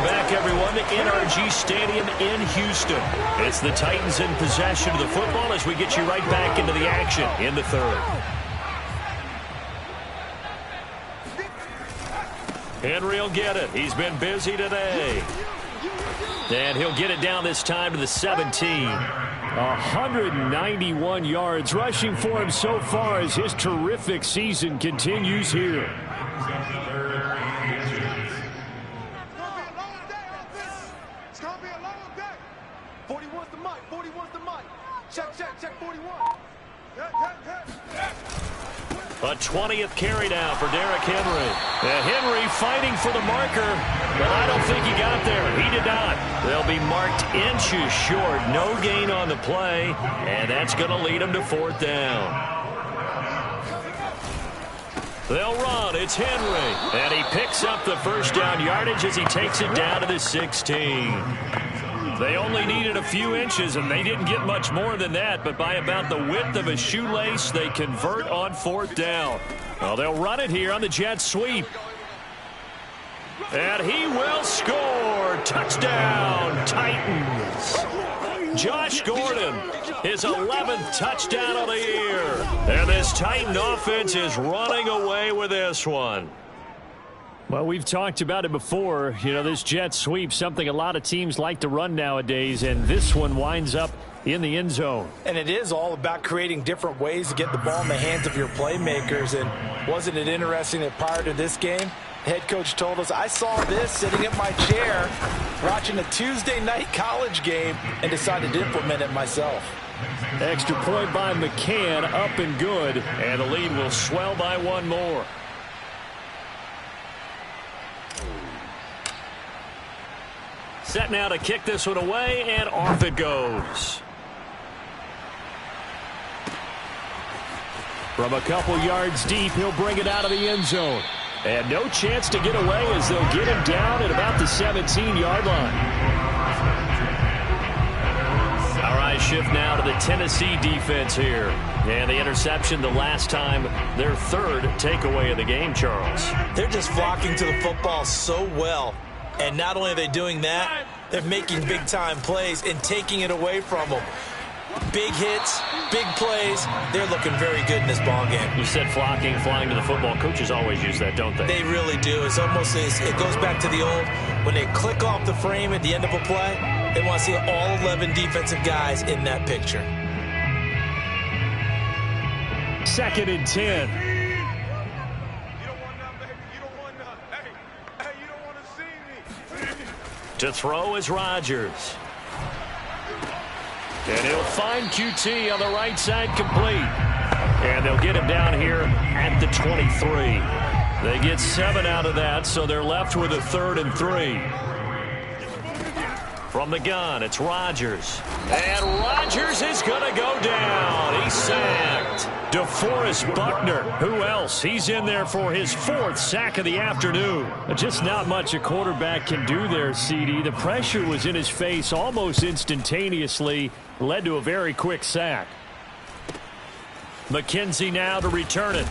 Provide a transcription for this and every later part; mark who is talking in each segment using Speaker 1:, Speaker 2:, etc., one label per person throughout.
Speaker 1: Welcome back, everyone, to NRG Stadium in Houston. It's the Titans in possession of the football as we get you right back into the action in the third. Henry will get it. He's been busy today. And he'll get it down this time to the 17.
Speaker 2: 191 yards rushing for him so far as his terrific season continues here.
Speaker 3: It's going to be a long day. 41's the mic. 41's the mic. Check, 41.
Speaker 1: A 20th carry down for Derrick Henry. Henry fighting for the marker, but I don't think he got there. He did not. They'll be marked inches short. No gain on the play, and that's going to lead them to fourth down. They'll run. It's Henry, and he picks up the first down yardage as he takes it down to the 16. They only needed a few inches, and they didn't get much more than that, but by about the width of a shoelace, they convert on fourth down. Well, they'll run it here on the jet sweep. And he will score. Touchdown, Titans. Josh Gordon, his 11th touchdown of the year. And this Titan offense is running away with this one.
Speaker 2: Well, we've talked about it before. You know, this jet sweep, something a lot of teams like to run nowadays, and this one winds up in the end zone.
Speaker 4: And it is all about creating different ways to get the ball in the hands of your playmakers. And wasn't it interesting that prior to this game, the head coach told us, I saw this sitting in my chair watching a Tuesday night college game and decided to implement it myself.
Speaker 2: Extra point by McCann, up and good.
Speaker 1: And the lead will swell by one more. Set now to kick this one away, and off it goes.
Speaker 2: From a couple yards deep, he'll bring it out of the end zone. And no chance to get away as they'll get him down at about the 17-yard line.
Speaker 1: All right, shift now to the Tennessee defense here. And the interception the last time, their third takeaway of the game, Charles.
Speaker 4: They're just flocking to the football so well. And not only are they doing that, they're making big-time plays and taking it away from them. Big hits, big plays. They're looking very good in this ball game.
Speaker 1: You said flocking, flying to the football. Coaches always use that, don't they?
Speaker 4: They really do. It's almost it goes back to the old, when they click off the frame at the end of a play, they want to see all 11 defensive guys in that picture.
Speaker 2: 2nd and 10.
Speaker 1: To throw is Rodgers. And he'll find QT on the right side complete. And they'll get him down here at the 23. They get 7 out of that, so they're left with a 3rd and 3. From the gun, it's Rodgers. And Rodgers is going to go down. He's sacked. DeForest Buckner. Who else? He's in there for his 4th sack of the afternoon.
Speaker 2: Just not much a quarterback can do there, CD. The pressure was in his face almost instantaneously. Led to a very quick sack. McKenzie now to return it.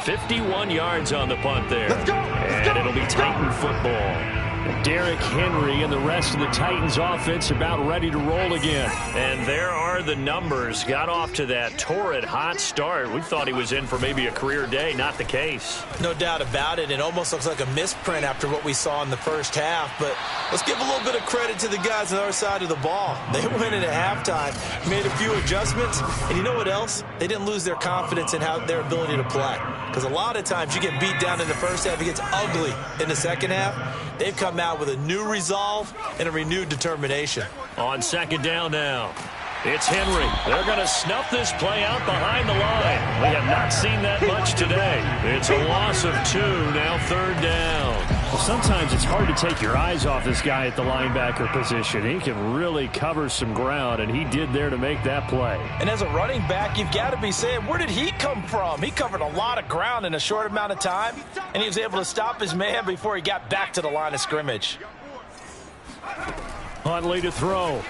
Speaker 2: 51 yards on the punt there. And it'll be Titan football. Derrick Henry and the rest of the Titans offense about ready to roll again.
Speaker 1: And there are the numbers. Got off to that torrid hot start. We thought he was in for maybe a career day. Not the case.
Speaker 4: No doubt about it. It almost looks like a misprint after what we saw in the first half. But let's give a little bit of credit to the guys on our side of the ball. They went in at halftime, made a few adjustments. And you know what else? They didn't lose their confidence in their ability to play. Because a lot of times you get beat down in the first half. It gets ugly in the second half. They've come out with a new resolve and a renewed determination.
Speaker 1: On 2nd down now, it's Henry. They're going to snuff this play out behind the line. We have not seen that much today. It's a loss of 2, now 3rd down.
Speaker 2: Well, sometimes it's hard to take your eyes off this guy at the linebacker position. He can really cover some ground, and he did there to make that play.
Speaker 4: And as a running back, you've got to be saying, where did he come from? He covered a lot of ground in a short amount of time, and he was able to stop his man before he got back to the line of scrimmage.
Speaker 2: Huntley to throw.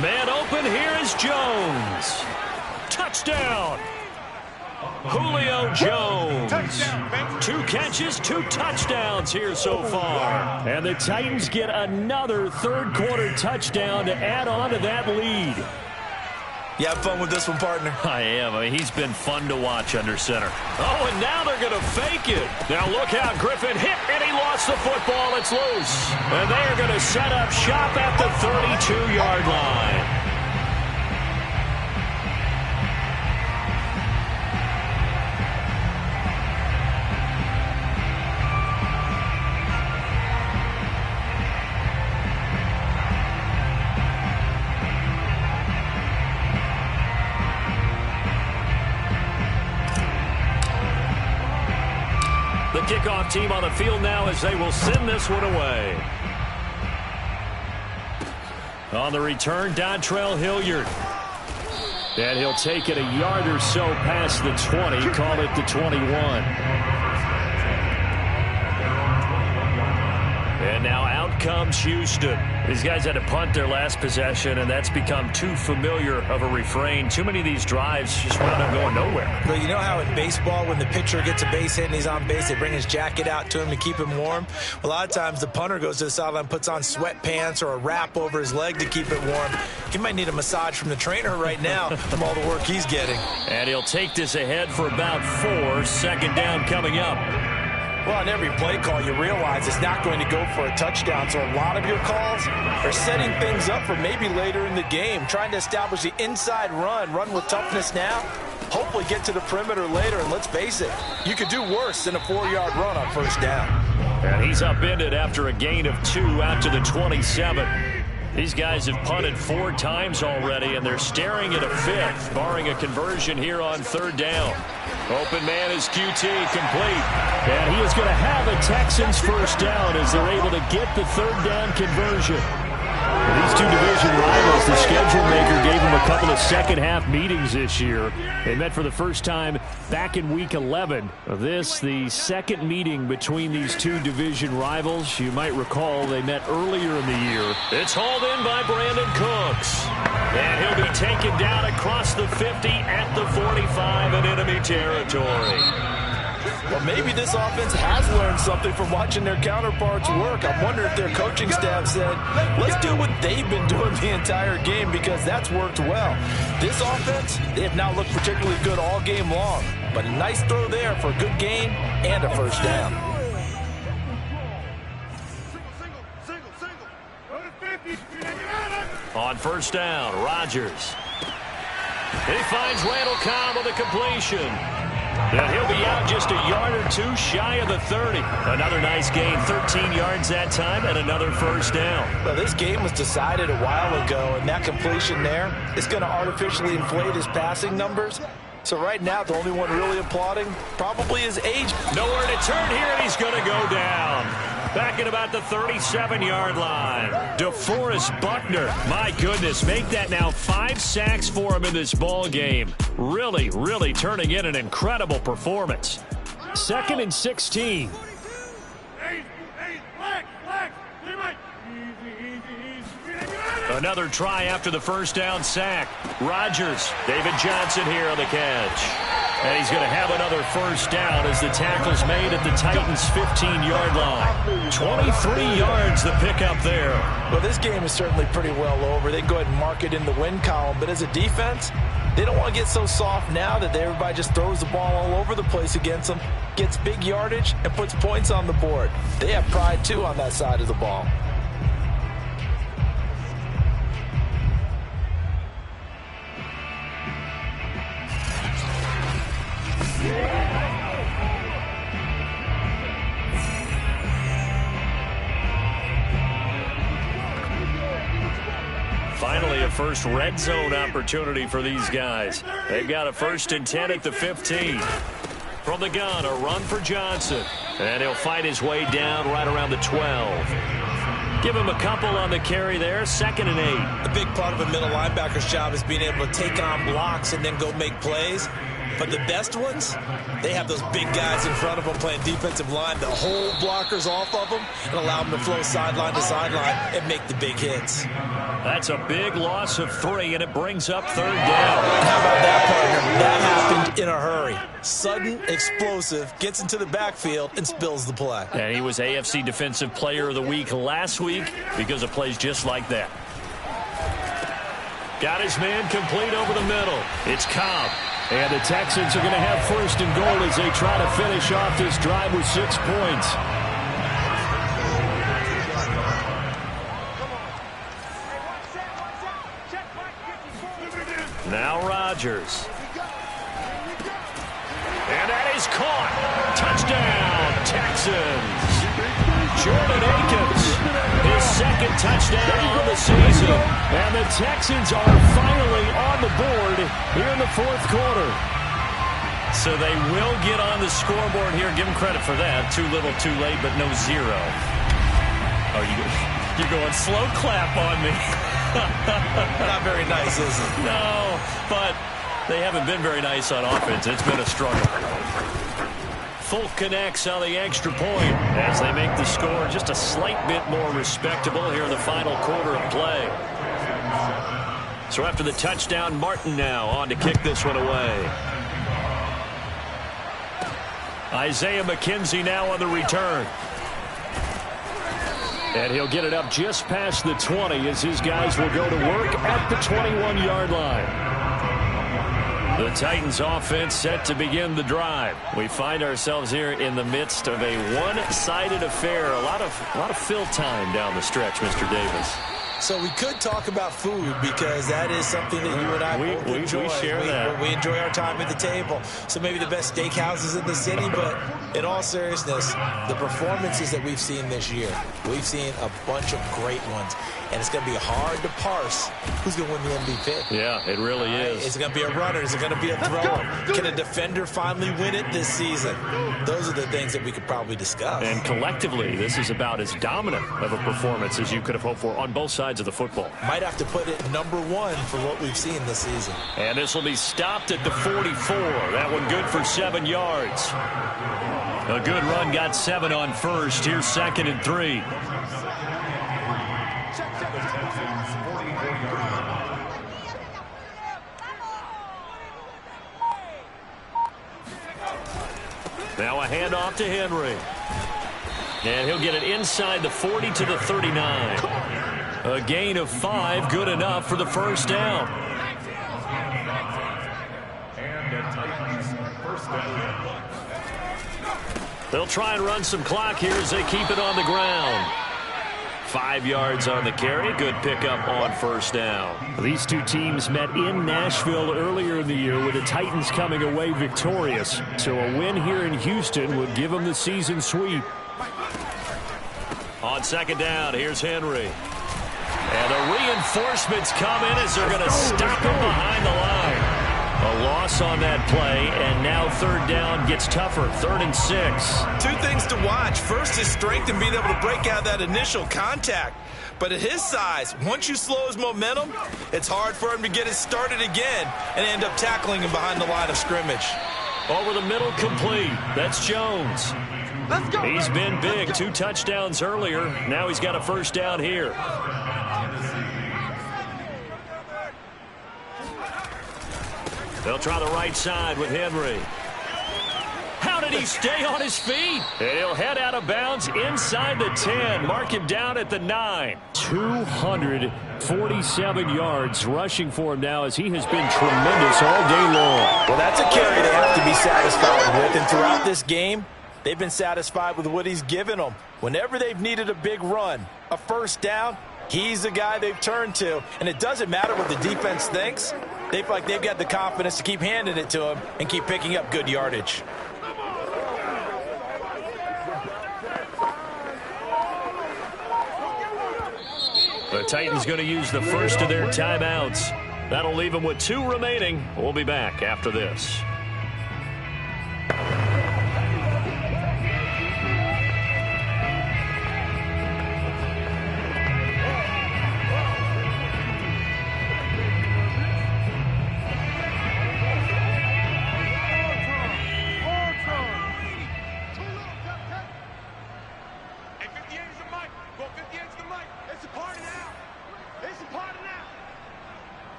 Speaker 1: Man open, here is Jones. Touchdown. Julio Jones. 2 catches, 2 touchdowns here so far.
Speaker 2: And the Titans get another third-quarter touchdown to add on to that lead.
Speaker 4: You have fun with this one, partner?
Speaker 1: I am. I mean, he's been fun to watch under center. Oh, and now they're going to fake it. Now look how Griffin hit, and he lost the football. It's loose. And they are going to set up shop at the 32-yard line. The kickoff team on the field now as they will send this one away. On the return, Dontrell Hilliard. And he'll take it a yard or so past the 20, call it the 21. And now out comes Houston. These guys had to punt their last possession, and that's become too familiar of a refrain. Too many of these drives just wound up going nowhere.
Speaker 4: But you know how in baseball, when the pitcher gets a base hit and he's on base, they bring his jacket out to him to keep him warm? A lot of times the punter goes to the sideline, puts on sweatpants or a wrap over his leg to keep it warm. He might need a massage from the trainer right now from all the work he's getting.
Speaker 1: And he'll take this ahead for about 4. Second down coming up.
Speaker 4: Well, on every play call, you realize it's not going to go for a touchdown, so a lot of your calls are setting things up for maybe later in the game, trying to establish the inside run with toughness now, hopefully get to the perimeter later, and let's face it, you could do worse than a 4-yard run on first down.
Speaker 1: And he's upended after a gain of 2 out to the 27. These guys have punted 4 times already, and they're staring at a 5th, barring a conversion here on third down. Open man is QT, complete.
Speaker 2: And he is going to have a Texans first down as they're able to get the third down conversion. These two division rivals, the schedule maker gave them a couple of second-half meetings this year. They met for the first time back in Week 11. This, the second meeting between these two division rivals. You might recall they met earlier in the year.
Speaker 1: It's hauled in by Brandon Cooks. And he'll be taken down across the 50 at the 45 in enemy territory.
Speaker 4: Well, maybe this offense has learned something from watching their counterparts work. I wonder if their coaching staff said, let's do what they've been doing the entire game, because that's worked well. This offense, they have not looked particularly good all game long, but a nice throw there for a good gain and a first down.
Speaker 1: On first down, Rodgers. He finds Randall Cobb with a completion. And he'll be out just a yard or 2 shy of the 30. Another nice gain, 13 yards that time, and another first down.
Speaker 4: Well, this game was decided a while ago, and that completion there is going to artificially inflate his passing numbers. So right now, the only one really applauding probably his age.
Speaker 1: Nowhere to turn here, and he's going to go down. Back at about the 37-yard line. DeForest Buckner, my goodness, make that now 5 sacks for him in this ball game. Really, really turning in an incredible performance.
Speaker 2: 2nd and 16.
Speaker 1: Another try after the first down sack. Rodgers, David Johnson here on the catch. And he's going to have another first down as the tackle's made at the Titans' 15-yard line. 23 yards the pickup there.
Speaker 4: Well, this game is certainly pretty well over. They can go ahead and mark it in the win column. But as a defense, they don't want to get so soft now that everybody just throws the ball all over the place against them, gets big yardage, and puts points on the board. They have pride, too, on that side of the ball.
Speaker 1: Finally, a first red zone opportunity for these guys. They've got a 1st and 10 at the 15. From the gun, a run for Johnson. And he'll fight his way down right around the 12. Give him a couple on the carry there, 2nd and 8.
Speaker 4: A big part of a middle linebacker's job is being able to take on blocks and then go make plays. But the best ones, they have those big guys in front of them playing defensive line that hold blockers off of them and allow them to flow sideline to sideline and make the big hits.
Speaker 1: That's a big loss of 3, and it brings up 3rd down.
Speaker 4: How about that, partner? That happened in a hurry. Sudden, explosive, gets into the backfield, and spills the play.
Speaker 1: And he was AFC Defensive Player of the Week last week because of plays just like that. Got his man complete over the middle. It's Cobb.
Speaker 2: And the Texans are going to have 1st and goal as they try to finish off this drive with 6 points.
Speaker 1: Now Rodgers. And that is caught. Touchdown, Texans. Jordan Akins, his 2nd touchdown on the season. And the Texans are finally on the board here in the 4th quarter. So they will get on the scoreboard here. Give them credit for that. Too little, too late, but no 0. Oh, you're going slow clap on me.
Speaker 4: Not very nice, is it?
Speaker 1: No, but they haven't been very nice on offense. It's been a struggle. Folk connects on the extra point as they make the score just a slight bit more respectable here in the final quarter of play. So after the touchdown, Martin now on to kick this one away. Isaiah McKenzie now on the return.
Speaker 2: And he'll get it up just past the 20 as his guys will go to work at the 21-yard line.
Speaker 1: The Titans offense set to begin the drive. We find ourselves here in the midst of a one-sided affair. A lot of fill time down the stretch, Mr. Davis.
Speaker 4: So we could talk about food because that is something that you and I both enjoy.
Speaker 1: We share that.
Speaker 4: We enjoy our time at the table. So maybe the best steakhouses in the city, but in all seriousness, the performances that we've seen this year, we've seen a bunch of great ones. And it's going to be hard to parse who's going to win the MVP.
Speaker 1: Yeah, it really is.
Speaker 4: Is it going to be a runner? Is it going to be a thrower? Can a defender finally win it this season? Those are the things that we could probably discuss.
Speaker 1: And collectively, this is about as dominant of a performance as you could have hoped for on both sides of the football.
Speaker 4: Might have to put it #1 for what we've seen this season.
Speaker 1: And this will be stopped at the 44. That one good for 7 yards. A good run got 7 on first. Here's 2nd and 3. Now a handoff to Henry. And he'll get it inside the 40 to the 39. A gain of 5, good enough for the 1st down. They'll try and run some clock here as they keep it on the ground. 5 yards on the carry. Good pickup on 1st down.
Speaker 2: These two teams met in Nashville earlier in the year with the Titans coming away victorious. So a win here in Houston would give them the season sweep.
Speaker 1: On 2nd down, here's Henry. And the reinforcements come in as they're going to stop him behind the line. A loss on that play, and now 3rd down gets tougher. 3rd and 6.
Speaker 4: 2 things to watch. First, his strength and being able to break out that initial contact. But at his size, once you slow his momentum, it's hard for him to get it started again and end up tackling him behind the line of scrimmage.
Speaker 1: Over the middle, complete. That's Jones.
Speaker 3: Let's go.
Speaker 1: He's been big. 2 touchdowns earlier. Now he's got a 1st down here. They'll try the right side with Henry. How did he stay on his feet? And he'll head out of bounds inside the 10. Mark him down at the 9.
Speaker 2: 247 yards rushing for him now as he has been tremendous all day long.
Speaker 4: Well, that's a carry they have to be satisfied with. And throughout this game, they've been satisfied with what he's given them. Whenever they've needed a big run, a 1st down, he's the guy they've turned to. And it doesn't matter what the defense thinks. They feel like they've got the confidence to keep handing it to him and keep picking up good yardage.
Speaker 1: The Titans going to use the first of their timeouts. That'll leave them with 2 remaining. We'll be back after this.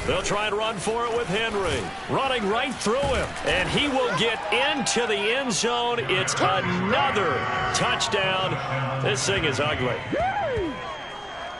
Speaker 1: They'll try and run for it with Henry. Running right through him. And he will get into the end zone. It's another touchdown. This thing is ugly.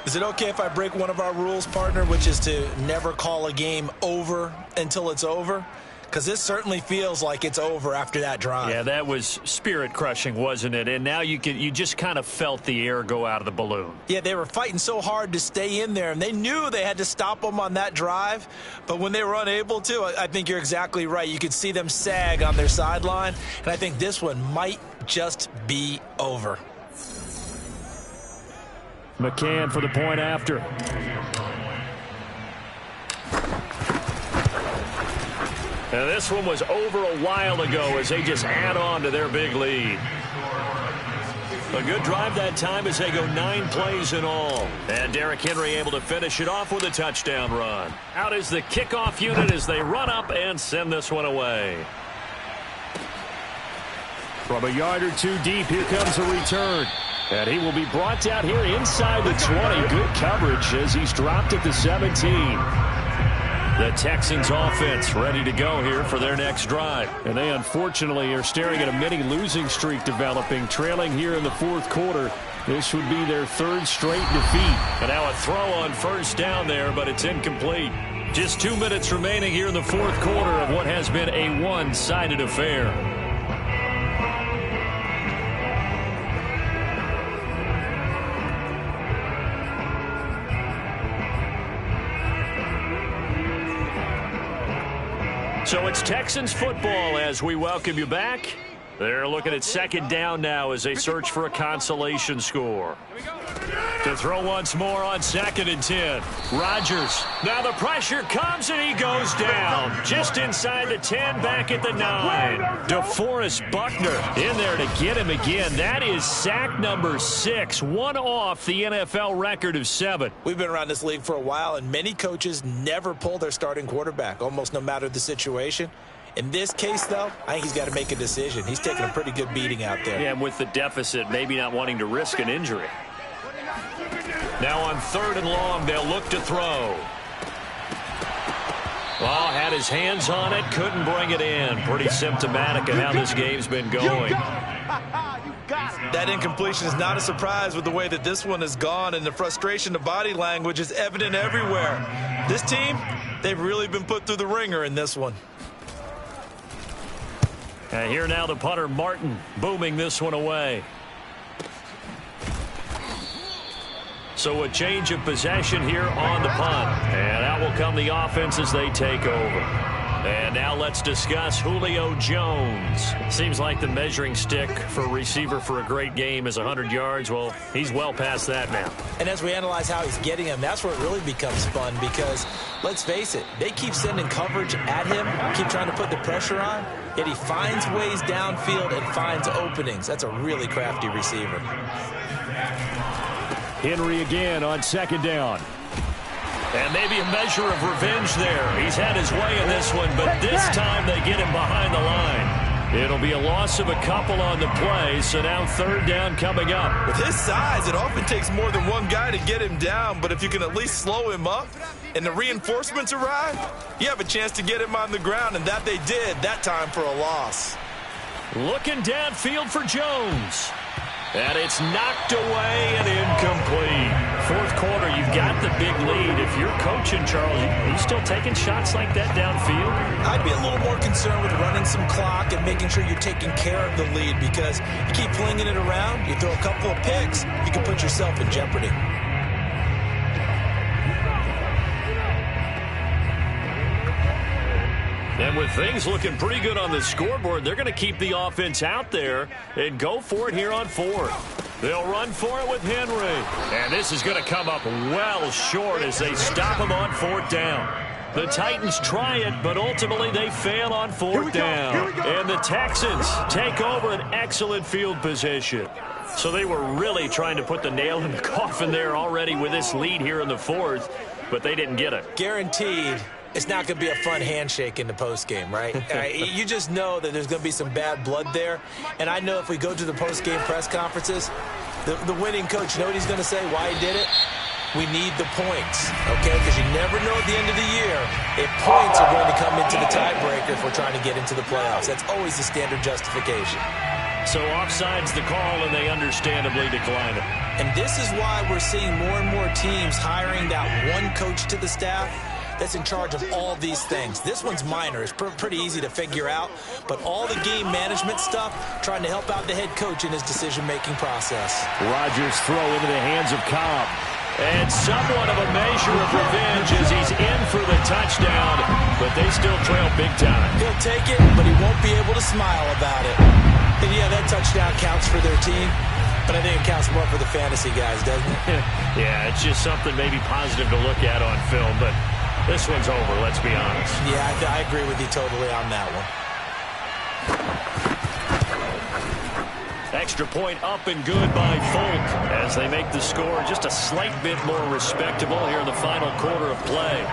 Speaker 4: Is it okay if I break one of our rules, partner, which is to never call a game over until it's over? Because this certainly feels like it's over after that drive.
Speaker 1: Yeah, that was spirit-crushing, wasn't it? And now you just kind of felt the air go out of the balloon.
Speaker 4: Yeah, they were fighting so hard to stay in there, and they knew they had to stop them on that drive. But when they were unable to, I think you're exactly right. You could see them sag on their sideline, and I think this one might just be over.
Speaker 2: McCann for the point after.
Speaker 1: Now this one was over a while ago as they just add on to their big lead. A good drive that time as they go 9 plays in all. And Derrick Henry able to finish it off with a touchdown run. Out is the kickoff unit as they run up and send this one away.
Speaker 2: From a yard or two deep, here comes a return. And he will be brought down here inside the 20. Good coverage as he's dropped at the 17.
Speaker 1: The Texans offense ready to go here for their next drive.
Speaker 2: And they unfortunately are staring at a mini losing streak developing, trailing here in the fourth quarter. This would be their 3rd straight defeat.
Speaker 1: And now a throw on first down there, but it's incomplete. Just 2 minutes remaining here in the fourth quarter of what has been a one-sided affair. So it's Texans football as we welcome you back. They're looking at second down now as they search for a consolation score. To throw once more on 2nd and 10. Rodgers. Now the pressure comes and he goes down. Just inside the 10, back at the 9. DeForest Buckner in there to get him again. That is sack number 6. One off the NFL record of 7.
Speaker 4: We've been around this league for a while, and many coaches never pull their starting quarterback, almost no matter the situation. In this case, though, I think he's got to make a decision. He's taking a pretty good beating out there.
Speaker 1: Yeah, and with the deficit, maybe not wanting to risk an injury. Now on 3rd and long, they'll look to throw. Well, had his hands on it, couldn't bring it in. Pretty symptomatic of how this game's been going.
Speaker 4: That incompletion is not a surprise with the way that this one has gone, and the frustration, the body language is evident everywhere. This team, they've really been put through the ringer in this one.
Speaker 1: And here now the punter, Martin, booming this one away. So a change of possession here on the punt. And out will come the offense as they take over. And now let's discuss Julio Jones. Seems like the measuring stick for a receiver for a great game is 100 yards. Well, he's well past that now.
Speaker 4: And as we analyze how he's getting them, that's where it really becomes fun because, let's face it, they keep sending coverage at him, keep trying to put the pressure on, yet he finds ways downfield and finds openings. That's a really crafty receiver.
Speaker 2: Henry again on 2nd down.
Speaker 1: And maybe a measure of revenge there. He's had his way in this one, but this time they get him behind the line. It'll be a loss of a couple on the play, so now 3rd down coming up.
Speaker 4: With his size, it often takes more than one guy to get him down, but if you can at least slow him up and the reinforcements arrive, you have a chance to get him on the ground, and that they did that time for a loss.
Speaker 1: Looking downfield for Jones. And it's knocked away and incomplete. Fourth quarter, you've got the big lead. If you're coaching, Charles, are you still taking shots like that downfield?
Speaker 4: I'd be a little more concerned with running some clock and making sure you're taking care of the lead because you keep flinging it around, you throw a couple of picks, you can put yourself in jeopardy.
Speaker 1: And with things looking pretty good on the scoreboard, they're going to keep the offense out there and go for it here on 4th. They'll run for it with Henry. And this is going to come up well short as they stop him on 4th down. The Titans try it, but ultimately they fail on 4th down. And the Texans take over an excellent field position. So they were really trying to put the nail in the coffin there already with this lead here in the 4th, but they didn't get it.
Speaker 4: Guaranteed. It's not going to be a fun handshake in the postgame, right? You just know that there's going to be some bad blood there. And I know if we go to the postgame press conferences, the winning coach, you know what he's going to say, why he did it? We need the points, okay? Because you never know at the end of the year if points are going to come into the tiebreaker if we're trying to get into the playoffs. That's always the standard justification.
Speaker 1: So offside's the call, and they understandably decline it.
Speaker 4: And this is why we're seeing more and more teams hiring that one coach to the staff that's in charge of all these things. This one's minor. It's pretty easy to figure out. But all the game management stuff, trying to help out the head coach in his decision-making process.
Speaker 2: Rodgers throw into the hands of Cobb.
Speaker 1: And somewhat of a measure of revenge as he's in for the touchdown, but they still trail big time.
Speaker 4: He'll take it, but he won't be able to smile about it. And yeah, that touchdown counts for their team, but I think it counts more for the fantasy guys, doesn't it?
Speaker 1: Yeah, it's just something maybe positive to look at on film, but this one's over, let's be honest.
Speaker 4: Yeah, I agree with you totally on that one.
Speaker 1: Extra point up and good by Folk as they make the score just a slight bit more respectable here in the final quarter of play.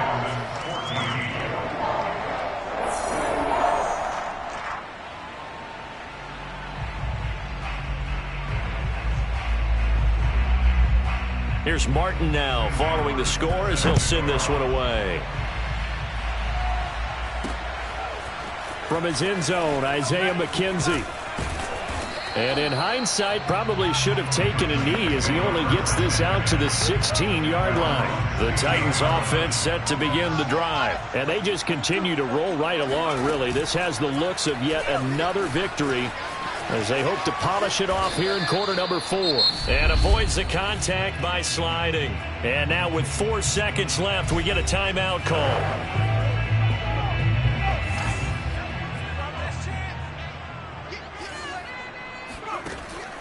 Speaker 1: Here's Martin now following the score as he'll send this one away.
Speaker 2: From his end zone, Isaiah McKenzie. And in hindsight, probably should have taken a knee as he only gets this out to the 16-yard line.
Speaker 1: The Titans offense set to begin the drive.
Speaker 2: And they just continue to roll right along, really. This has the looks of yet another victory as they hope to polish it off here in quarter number 4.
Speaker 1: And avoids the contact by sliding. And now with 4 seconds left, we get a timeout call.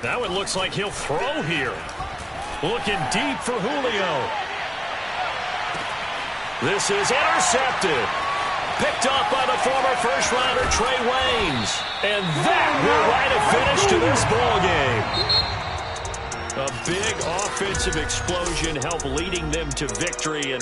Speaker 1: Now it looks like he'll throw here. Looking deep for Julio. This is intercepted. Picked off by the former first-rounder Trey Waynes. And that will write a finish to this ball game. A big offensive explosion helped leading them to victory. And